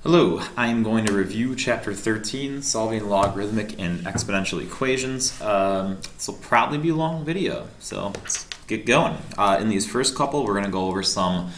Hello, I am going to review Chapter 13, Solving Logarithmic and Exponential Equations. This will probably be a long video, so let's get going. In these first couple, we're going to go over some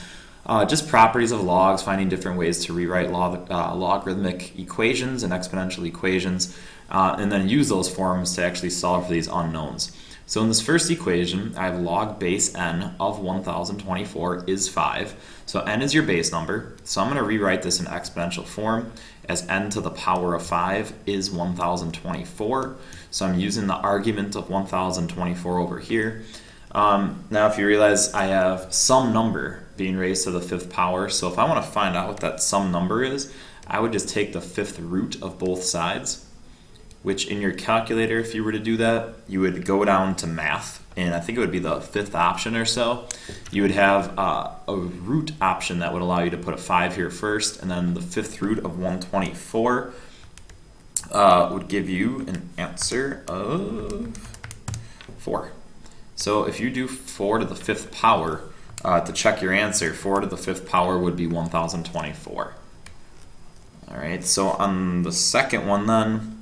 just properties of logs, finding different ways to rewrite logarithmic equations and exponential equations, and then use those forms to actually solve for these unknowns. So in this first equation, I have log base n of 1024 is 5. So n is your base number. So I'm going to rewrite this in exponential form as n to the power of 5 is 1024. So I'm using the argument of 1024 over here. Now if you realize I have some number being raised to the fifth power, so if I want to find out what that some number is, I would just take the fifth root of both sides, which in your calculator, if you were to do that, you would go down to math, and I think it would be the fifth option or so. You would have a root option that would allow you to put a 5 here first, and then the fifth root of 124 would give you an answer of 4. So if you do 4 to the fifth power, to check your answer, 4 to the fifth power would be 1024. Alright, so on the second one then,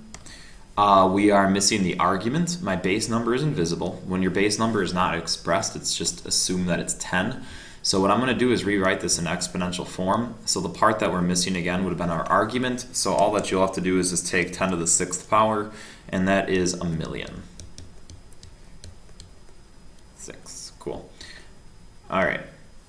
we are missing the argument. My base number is invisible. When your base number is not expressed, it's just assumed that it's 10. So what I'm going to do is rewrite this in exponential form. So the part that we're missing again would have been our argument. So all that you'll have to do is just take 10 to the sixth power, and that is a million. 6. Cool. All right.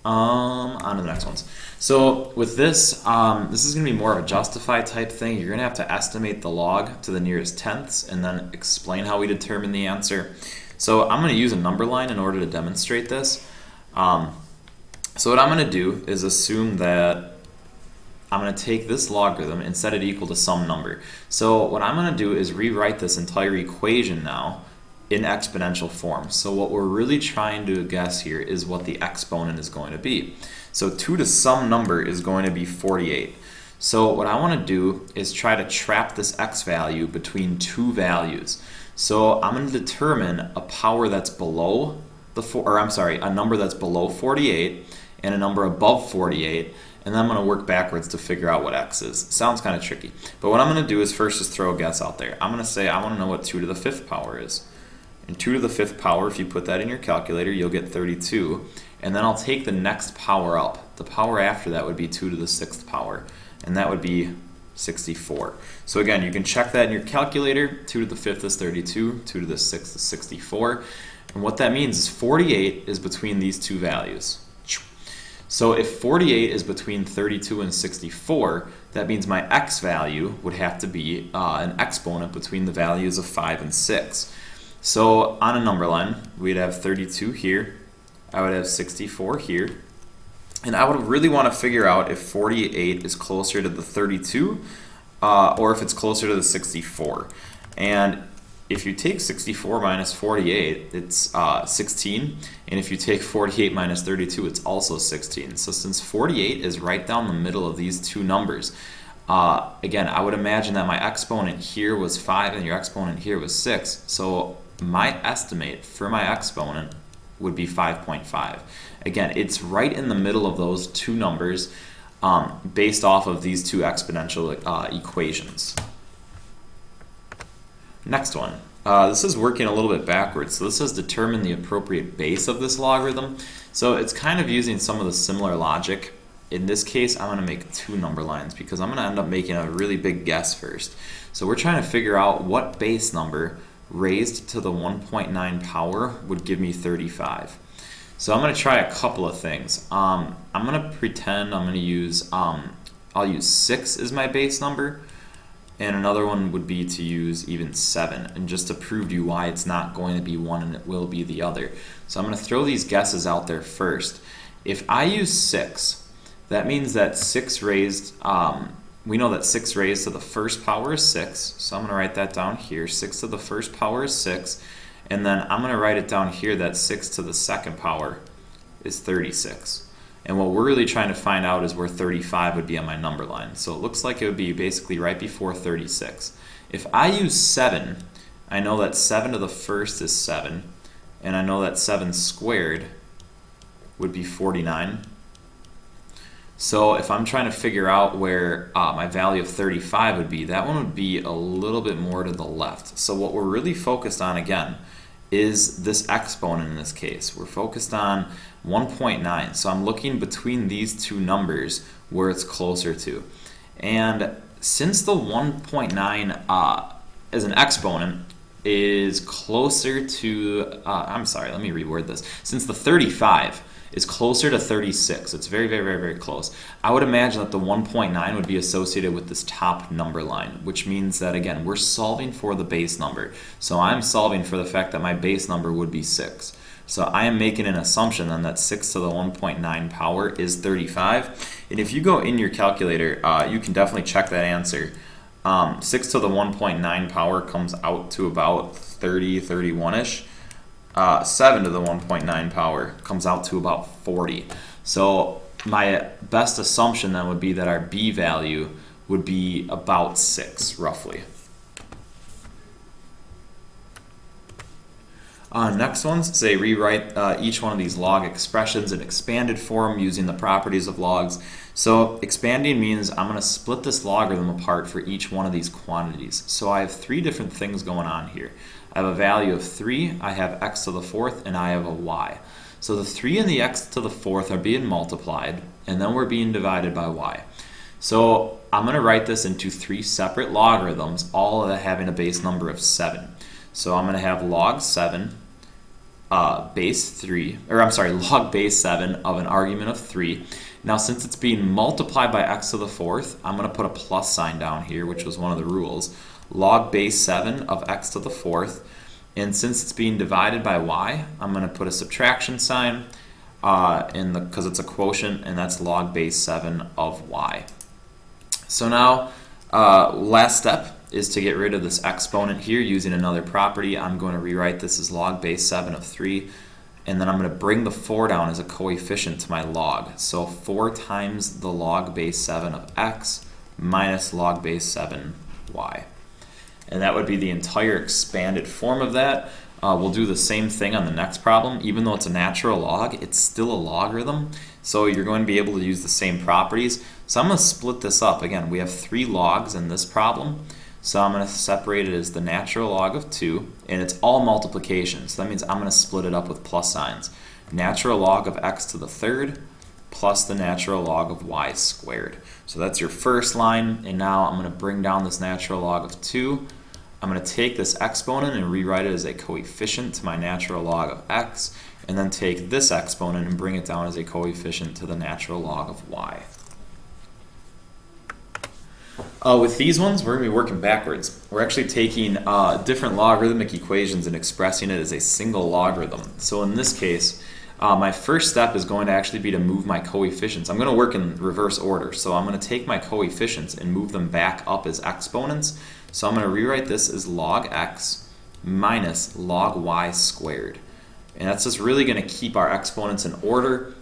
On to the next ones. So with this, this is going to be more of a justify type thing. You're going to have to estimate the log to the nearest tenths and then explain how we determine the answer. So I'm going to use a number line in order to demonstrate this. So what I'm going to do is assume that I'm going to take this logarithm and set it equal to some number. So what I'm going to do is rewrite this entire equation now in exponential form. So what we're really trying to guess here is what the exponent is going to be. So 2 to some number is going to be 48. So what I want to do is try to trap this x value between two values. So I'm going to determine a power that's below the a number that's below 48 and a number above 48, and then I'm going to work backwards to figure out what x is. Sounds kind of tricky, but what I'm going to do is first just throw a guess out there. I'm going to say I want to know what 2 to the fifth power is. And 2 to the fifth power, if you put that in your calculator, you'll get 32. And then I'll take the next power up. The power after that would be 2 to the sixth power, and that would be 64. So again, you can check that in your calculator. 2 to the fifth is 32, 2 to the sixth is 64. And what that means is 48 is between these two values. So if 48 is between 32 and 64, that means my x value would have to be an exponent between the values of 5 and 6. So on a number line, we'd have 32 here, I would have 64 here, and I would really want to figure out if 48 is closer to the 32 or if it's closer to the 64. And if you take 64 minus 48, it's 16, and if you take 48 minus 32, it's also 16. So since 48 is right down the middle of these two numbers, again, I would imagine that my exponent here was 5 and your exponent here was 6. So my estimate for my exponent would be 5.5. Again, it's right in the middle of those two numbers based off of these two exponential equations. Next one. This is working a little bit backwards. So this says determine the appropriate base of this logarithm. So it's kind of using some of the similar logic. In this case, I'm going to make two number lines because I'm going to end up making a really big guess first. So we're trying to figure out what base number raised to the 1.9 power would give me 35. So I'm going to try a couple of things. I'm going to pretend I'm going to use, I'll use 6 as my base number, and another one would be to use even 7, and just to prove to you why it's not going to be one and it will be the other. So I'm going to throw these guesses out there first. If I use 6, that means that 6 raised, we know that 6 raised to the first power is 6, so I'm going to write that down here. 6 to the first power is 6, and then I'm going to write it down here that 6 to the second power is 36. And what we're really trying to find out is where 35 would be on my number line. So it looks like it would be basically right before 36. If I use 7, I know that 7 to the first is 7, and I know that 7 squared would be 49. So if I'm trying to figure out where my value of 35 would be, that one would be a little bit more to the left. So what we're really focused on, again, is this exponent in this case. We're focused on 1.9. So I'm looking between these two numbers where it's closer to. And since the 1.9 as an exponent is closer to, I'm sorry, let me reword this. Since the 35 is closer to 36, it's very, very, very, very close, I would imagine that the 1.9 would be associated with this top number line, which means that, again, we're solving for the base number. So I'm solving for the fact that my base number would be 6. So I am making an assumption then that 6 to the 1.9 power is 35. And if you go in your calculator, you can definitely check that answer. 6 to the 1.9 power comes out to about 30, 31-ish. 7 to the 1.9 power comes out to about 40. So my best assumption then would be that our b value would be about 6, roughly. Next ones say rewrite each one of these log expressions in expanded form using the properties of logs. So expanding means I'm going to split this logarithm apart for each one of these quantities. So I have 3 different things going on here. I have a value of 3, I have x to the 4th, and I have a y. So the 3 and the x to the 4th are being multiplied, and then we're being divided by y. So I'm going to write this into 3 separate logarithms, all of that having a base number of 7. So I'm going to have log 7 base 3, or I'm sorry, log base 7 of an argument of 3. Now since it's being multiplied by x to the 4th, I'm going to put a plus sign down here, which was one of the rules. Log base 7 of x to the 4th. And since it's being divided by y, I'm going to put a subtraction sign because it's a quotient, and that's log base 7 of y. So now, last step is to get rid of this exponent here using another property. I'm going to rewrite this as log base 7 of 3, and then I'm going to bring the 4 down as a coefficient to my log. So 4 times the log base 7 of x minus log base 7 y. And that would be the entire expanded form of that. We'll do the same thing on the next problem. Even though it's a natural log, it's still a logarithm. So you're going to be able to use the same properties. So I'm going to split this up. Again, we have 3 logs in this problem. So I'm going to separate it as the natural log of 2, and it's all multiplication. So that means I'm going to split it up with plus signs. Natural log of x to the 3rd plus the natural log of y squared. So that's your first line, and now I'm going to bring down this natural log of 2. I'm going to take this exponent and rewrite it as a coefficient to my natural log of x, and then take this exponent and bring it down as a coefficient to the natural log of y. With these ones, we're going to be working backwards. We're actually taking different logarithmic equations and expressing it as a single logarithm. So in this case, my first step is going to actually be to move my coefficients. I'm going to work in reverse order. So I'm going to take my coefficients and move them back up as exponents. So I'm going to rewrite this as log x minus log y squared. And that's just really going to keep our exponents in order.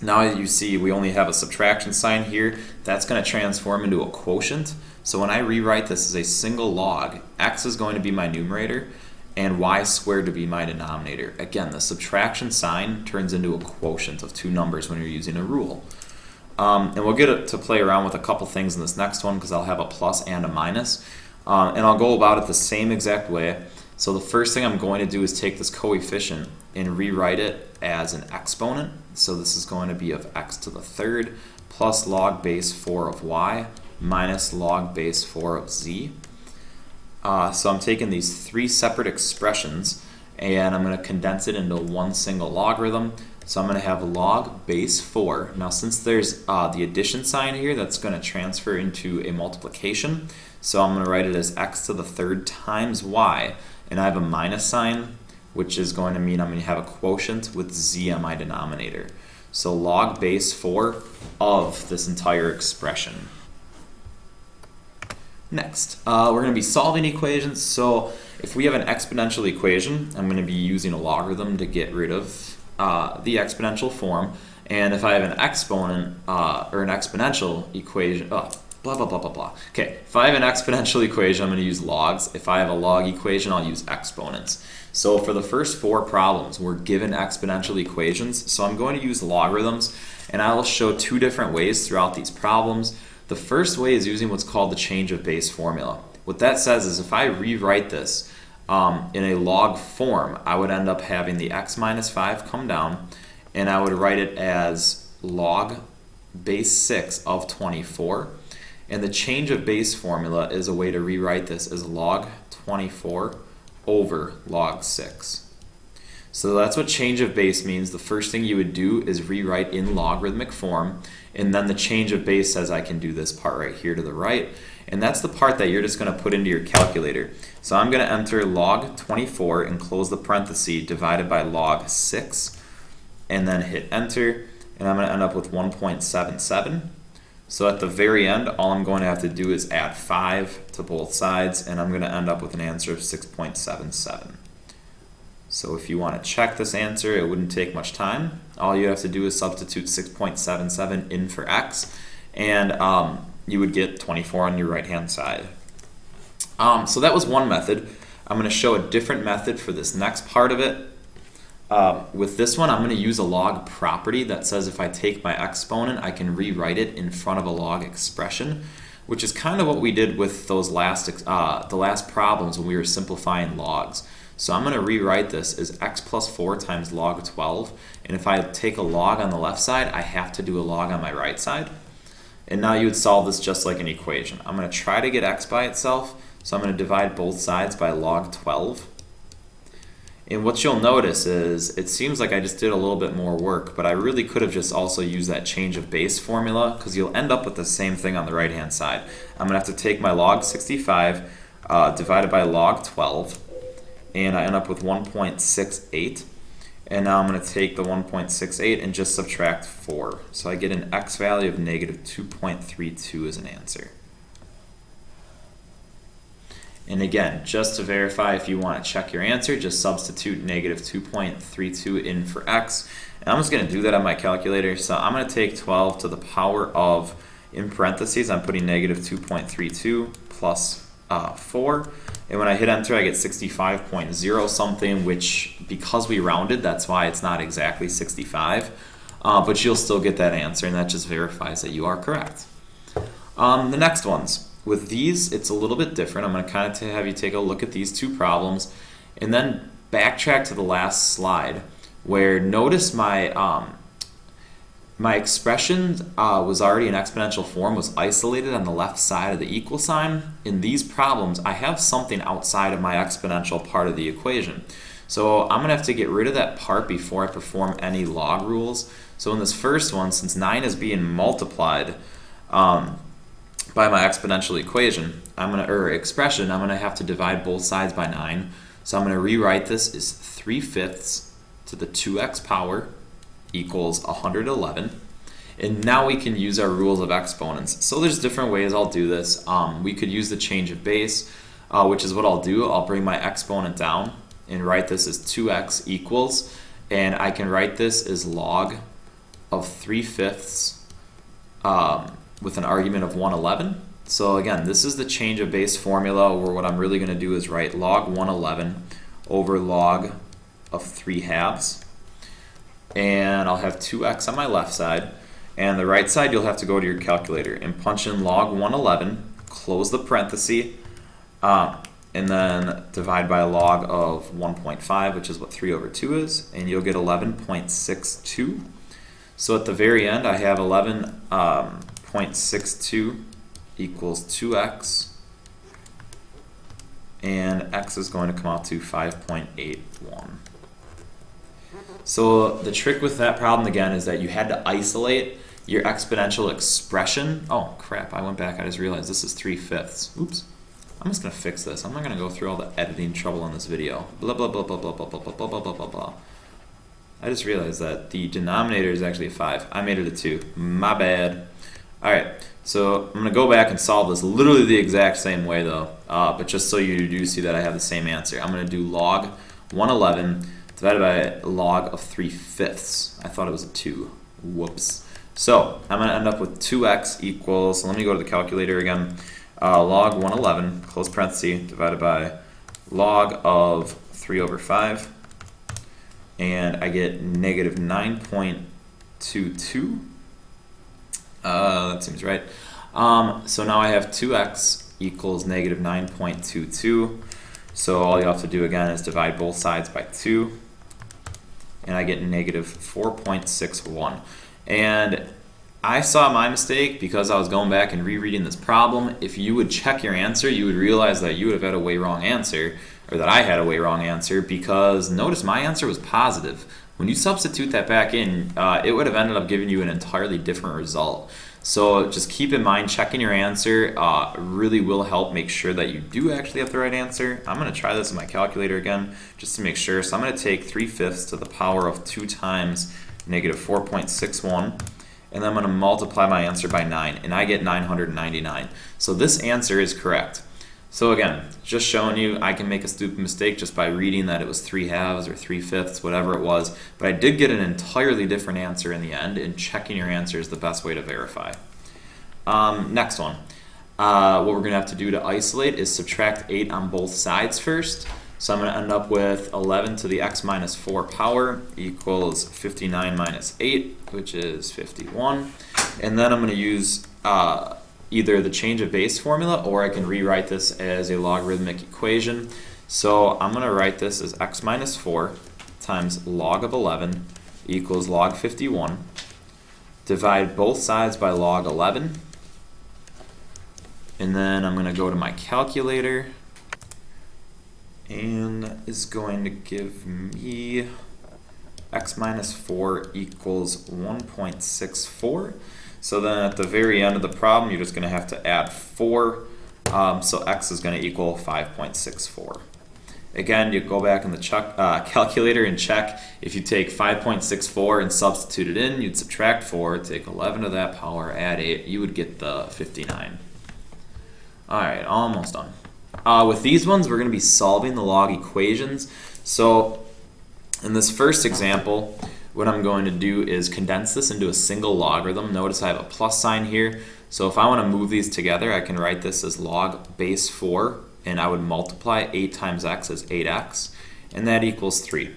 Now you see we only have a subtraction sign here. That's going to transform into a quotient. So when I rewrite this as a single log, x is going to be my numerator and y squared to be my denominator. Again, the subtraction sign turns into a quotient of 2 numbers when you're using a rule. And we'll get to play around with a couple things in this next one because I'll have a plus and a minus. And I'll go about it the same exact way. So the first thing I'm going to do is take this coefficient and rewrite it as an exponent. So this is going to be of x to the 3rd plus log base 4 of y minus log base 4 of z. So I'm taking these 3 separate expressions and I'm going to condense it into one single logarithm. So I'm going to have log base 4. Now since there's the addition sign here, that's going to transfer into a multiplication. So I'm going to write it as x to the 3rd times y. And I have a minus sign, which is going to mean I'm going to have a quotient with z on my denominator. So log base 4 of this entire expression. Next, we're going to be solving equations. So if we have an exponential equation, I'm going to be using a logarithm to get rid of the exponential form. And if I have an exponent or an exponential equation, blah, blah, blah, blah, blah. Okay, if I have an exponential equation, I'm going to use logs. If I have a log equation, I'll use exponents. So for the first 4 problems, we're given exponential equations. So I'm going to use logarithms. And I will show two different ways throughout these problems. The first way is using what's called the change of base formula. What that says is if I rewrite this in a log form, I would end up having the x minus 5 come down, and I would write it as log base 6 of 24. And the change of base formula is a way to rewrite this as log 24 over log 6. So that's what change of base means. The first thing you would do is rewrite in logarithmic form, and then the change of base says I can do this part right here to the right, and that's the part that you're just going to put into your calculator. So I'm going to enter log 24 and close the parenthesis divided by log 6, and then hit enter, and I'm going to end up with 1.77. So at the very end, all I'm going to have to do is add 5 to both sides, and I'm going to end up with an answer of 6.77. So if you want to check this answer, it wouldn't take much time. All you have to do is substitute 6.77 in for x, and you would get 24 on your right-hand side. So that was one method. I'm going to show a different method for this next part of it. With this one, I'm going to use a log property that says if I take my exponent, I can rewrite it in front of a log expression, which is kind of what we did with those the last problems when we were simplifying logs. So I'm going to rewrite this as x plus 4 times log 12, and if I take a log on the left side, I have to do a log on my right side. And now you would solve this just like an equation. I'm going to try to get x by itself, so I'm going to divide both sides by log 12. And what you'll notice is it seems like I just did a little bit more work, but I really could have just also used that change of base formula, because you'll end up with the same thing on the right hand side. I'm going to have to take my log 65 divided by log 12, and I end up with 1.68. And now I'm going to take the 1.68 and just subtract 4. So I get an x value of negative 2.32 as an answer. And again, just to verify, if you want to check your answer, just substitute negative 2.32 in for x. And I'm just going to do that on my calculator. So I'm going to take 12 to the power of, in parentheses, I'm putting negative 2.32 plus 4. And when I hit enter, I get 65.0 something, which, because we rounded, that's why it's not exactly 65. But you'll still get that answer, and that just verifies that you are correct. The next ones. With these, it's a little bit different. I'm going to kind of have you take a look at these two problems, and then backtrack to the last slide, where notice my my expression was already in exponential form, was isolated on the left side of the equal sign. In these problems, I have something outside of my exponential part of the equation. So I'm going to have to get rid of that part before I perform any log rules. So in this first one, since 9 is being multiplied by my exponential equation, expression, I'm going to have to divide both sides by 9. So I'm going to rewrite this as 3/5 to the 2x power equals 111. And now we can use our rules of exponents. So there's different ways I'll do this. We could use the change of base, which is what I'll do. I'll bring my exponent down and write this as 2x equals, and I can write this as log of 3/5 with an argument of 111. So again, this is the change of base formula, where what I'm really going to do is write log 111 over log of 3/2. And I'll have 2x on my left side, and the right side you'll have to go to your calculator and punch in log 111, close the parenthesis, and then divide by a log of 1.5, which is what 3/2 is, and you'll get 11.62. So at the very end, I have 11.62 equals 2x, and x is going to come out to 5.81. So the trick with that problem again is that you had to isolate your exponential expression. Oh crap, I went back, I just realized this is 3/5. Oops. I'm just going to fix this. I'm not going to go through all the editing trouble in this video. Blah, blah, blah, blah, blah, blah, blah, blah, blah, blah, blah, blah. I just realized that the denominator is actually a 5. I made it a 2. My bad. Alright, so I'm going to go back and solve this literally the exact same way though, but just so you do see that I have the same answer. I'm going to do log 111 divided by log of 3/5. I thought it was a 2. Whoops. So I'm going to end up with 2x equals, so let me go to the calculator again, log 111, close parenthesis, divided by log of 3/5, and I get negative 9.22, That seems right. So now I have 2x equals negative 9.22. So all you have to do again is divide both sides by 2. And I get negative 4.61. And I saw my mistake because I was going back and rereading this problem. If you would check your answer, you would realize that you would have had a way wrong answer, or that I had a way wrong answer, because notice my answer was positive. When you substitute that back in, it would have ended up giving you an entirely different result. So just keep in mind, checking your answer really will help make sure that you do actually have the right answer. I'm going to try this in my calculator again just to make sure. So I'm going to take 3/5 to the power of 2 times negative 4.61. And then I'm going to multiply my answer by 9, and I get 999. So this answer is correct. So again, just showing you I can make a stupid mistake just by reading that it was 3/2 or 3/5, whatever it was. But I did get an entirely different answer in the end, and checking your answer is the best way to verify. Next one. What we're going to have to do to isolate is subtract 8 on both sides first. So I'm going to end up with 11 to the x minus 4 power equals 59 minus 8, which is 51. And then I'm going to use either the change of base formula, or I can rewrite this as a logarithmic equation. So I'm going to write this as x minus 4 times log of 11 equals log 51. Divide both sides by log 11. And then I'm going to go to my calculator, and is going to give me x minus 4 equals 1.64. So then at the very end of the problem, you're just going to have to add 4. So x is going to equal 5.64. Again, you go back in the calculator and check. If you take 5.64 and substitute it in, you'd subtract 4, take 11 to that power, add 8, you would get the 59. Alright, almost done. With these ones, we're going to be solving the log equations. So in this first example, what I'm going to do is condense this into a single logarithm. Notice I have a plus sign here. So if I want to move these together, I can write this as log base 4, and I would multiply 8 times x as 8x, and that equals 3.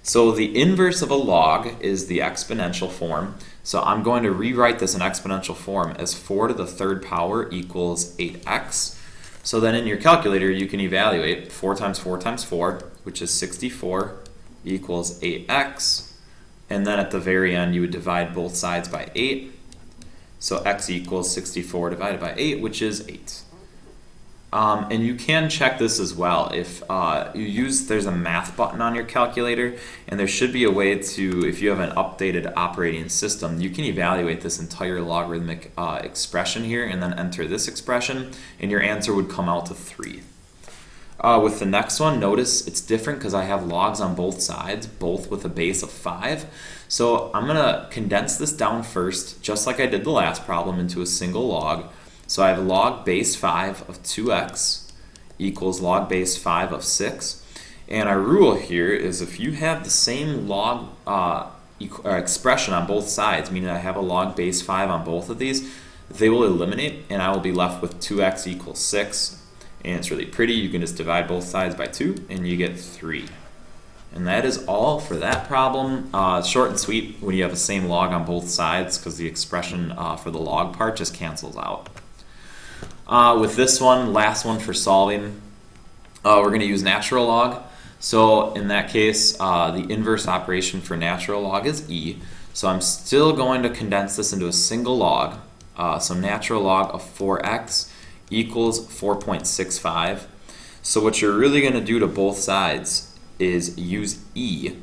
So the inverse of a log is the exponential form. So I'm going to rewrite this in exponential form as 4 to the 3rd power equals 8x. So then in your calculator, you can evaluate 4 times 4 times 4, which is 64, equals 8x. And then at the very end, you would divide both sides by 8. So x equals 64 divided by 8, which is 8. And you can check this as well. If there's a math button on your calculator, and there should be a way to, if you have an updated operating system, you can evaluate this entire logarithmic expression here and then enter this expression, and your answer would come out to 3. With the next one, notice it's different because I have logs on both sides, both with a base of 5. So I'm going to condense this down first, just like I did the last problem, into a single log. So I have log base 5 of 2x equals log base 5 of 6. And our rule here is if you have the same log expression on both sides, meaning I have a log base 5 on both of these, they will eliminate, and I will be left with 2x equals 6. And it's really pretty. You can just divide both sides by 2, and you get 3. And that is all for that problem. Short and sweet when you have the same log on both sides, because the expression for the log part just cancels out. With this one, last one for solving, we're going to use natural log. So in that case, the inverse operation for natural log is e. So I'm still going to condense this into a single log. So natural log of 4x equals 4.65. So what you're really going to do to both sides is use e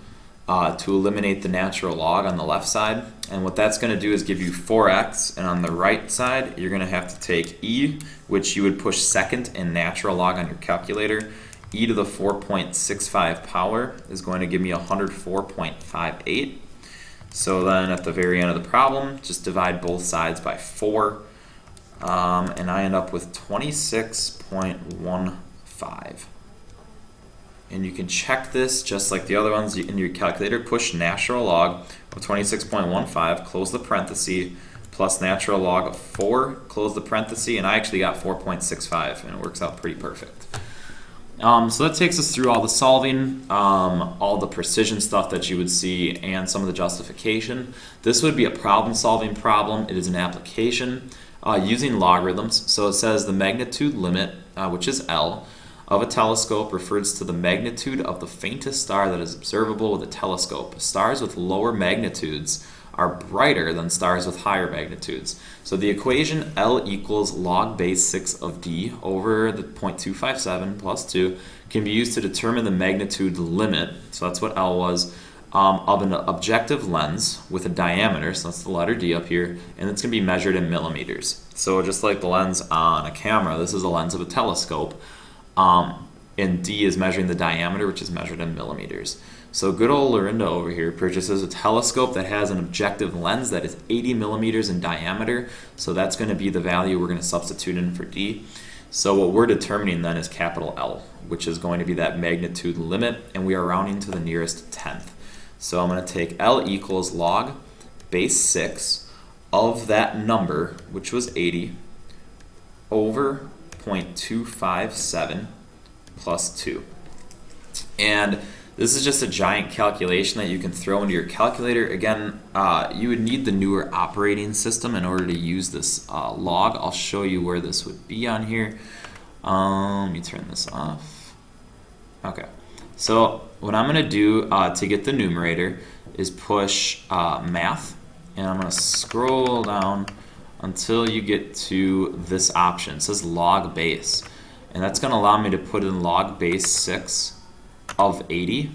to eliminate the natural log on the left side. And what that's going to do is give you 4x, and on the right side you're going to have to take e, which you would push second in natural log on your calculator. E to the 4.65 power is going to give me 104.58. So then at the very end of the problem, just divide both sides by 4, and I end up with 26.15. And you can check this just like the other ones in your calculator. Push natural log of 26.15, close the parenthesis, plus natural log of 4, close the parenthesis, and I actually got 4.65, and it works out pretty perfect. So that takes us through all the solving, all the precision stuff that you would see, and some of the justification. This would be a problem-solving problem. It is an application using logarithms. So it says the magnitude limit, which is L, of a telescope refers to the magnitude of the faintest star that is observable with a telescope. Stars with lower magnitudes are brighter than stars with higher magnitudes. So the equation L equals log base 6 of d over the 0.257 plus 2 can be used to determine the magnitude limit, so that's what L was, of an objective lens with a diameter, so that's the letter D up here, and it's going to be measured in millimeters. So just like the lens on a camera, this is a lens of a telescope, and D is measuring the diameter, which is measured in millimeters. So good old Lorinda over here purchases a telescope that has an objective lens that is 80 millimeters in diameter. So that's going to be the value we're going to substitute in for D. So what we're determining then is capital L, which is going to be that magnitude limit, and we are rounding to the nearest tenth. So I'm going to take L equals log base 6 of that number, which was 80, over 0.257 plus 2. And this is just a giant calculation that you can throw into your calculator. Again, you would need the newer operating system in order to use this log. I'll show you where this would be on here. Let me turn this off. Okay, so what I'm going to do to get the numerator is push math, and I'm going to scroll down until you get to this option. It says log base, and that's going to allow me to put in log base 6 of 80,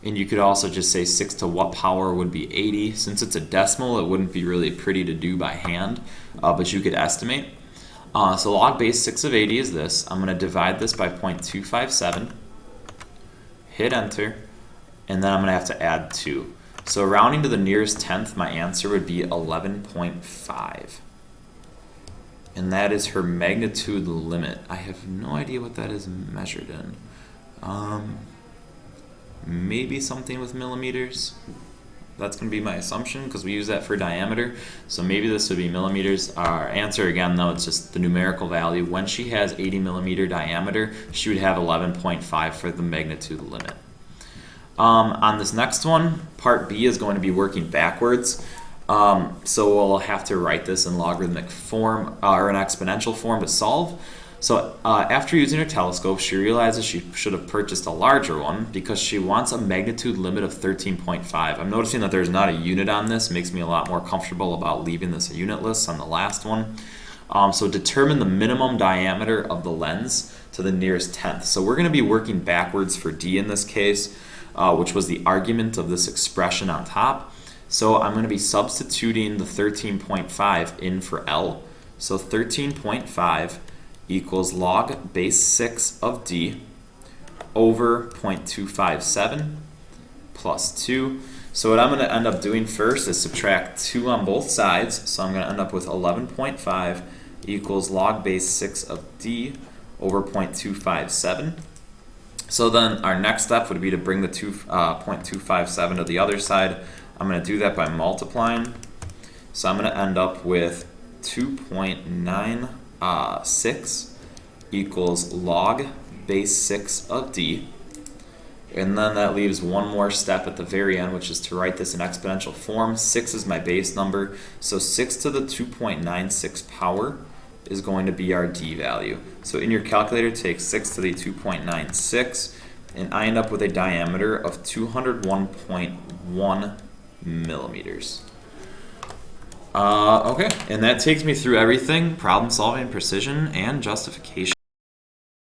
and you could also just say 6 to what power would be 80. Since it's a decimal, it wouldn't be really pretty to do by hand, but you could estimate. So log base 6 of 80 is this. I'm going to divide this by 0.257, hit enter, and then I'm going to have to add 2. So rounding to the nearest tenth, my answer would be 11.5. And that is her magnitude limit. I have no idea what that is measured in. Maybe something with millimeters. That's going to be my assumption because we use that for diameter. So maybe this would be millimeters. Our answer again, though, it's just the numerical value. When she has 80 millimeter diameter, she would have 11.5 for the magnitude limit. On this next one, part B is going to be working backwards. So we'll have to write this in logarithmic form or an exponential form to solve. So after using her telescope, she realizes she should have purchased a larger one because she wants a magnitude limit of 13.5. I'm noticing that there's not a unit on this. It makes me a lot more comfortable about leaving this unitless on the last one. So determine the minimum diameter of the lens to the nearest tenth. So we're going to be working backwards for D in this case, which was the argument of this expression on top. So I'm going to be substituting the 13.5 in for L. So 13.5 equals log base 6 of D over 0.257 plus 2. So what I'm going to end up doing first is subtract 2 on both sides. So I'm going to end up with 11.5 equals log base 6 of D over 0.257. So then our next step would be to bring the 0.257 to the other side. I'm going to do that by multiplying. So I'm going to end up with 2.96 equals log base 6 of D. And then that leaves one more step at the very end, which is to write this in exponential form. 6 is my base number. So 6 to the 2.96 power is going to be our D value. So in your calculator, take 6 to the 2.96, and I end up with a diameter of 201.1 millimeters. Okay, and that takes me through everything: problem solving, precision, and justification.